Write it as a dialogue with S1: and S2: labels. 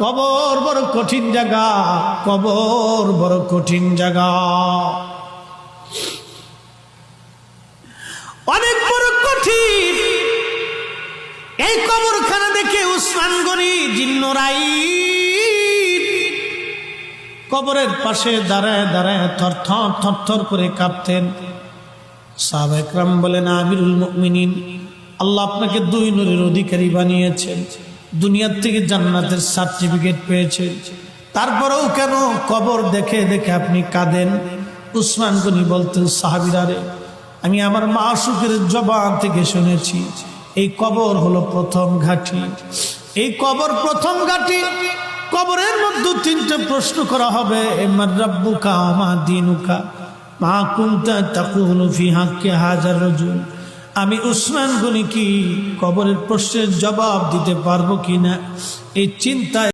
S1: কবর বড় কঠিন জায়গা, কবর বড় কঠিন জায়গা, অনেক বড় কঠিন। এই কবরখানা দেখে উসমান গনি জিন্নুরাইন কবরের পাশে দাঁড়ায় দাঁড়ায় থরথর থরথর করে কাঁপতেন। সাহাবা একরাম বলেন, আমিরুল মুমিনিন, আল্লাহ আপনাকে দুই নূরের অধিকারী বানিয়েছেন, দুনিয়ার থেকে জান্নাতের সার্টিফিকেট পেয়েছেন, তারপরেও কেন কবর দেখে দেখে আপনি কাঁদেন? উসমান গনি বলতেন, সাহাবীরা রে, আমি আমার মাশূকের জবান থেকে শুনেছি এই কবর হলো প্রথম ঘাঁটি, এই কবর প্রথম ঘাঁটি। কবরের মধ্যে তিনটে প্রশ্ন করা হবে, মান রাব্বুকা মা দীনুকা মা কুনতা তাকুলু ফি হাক্কি হাযার রাজুল। আমি উসমান গনি কি কবরের প্রশ্নের জবাব দিতে পারবো কিনা এই চিন্তায়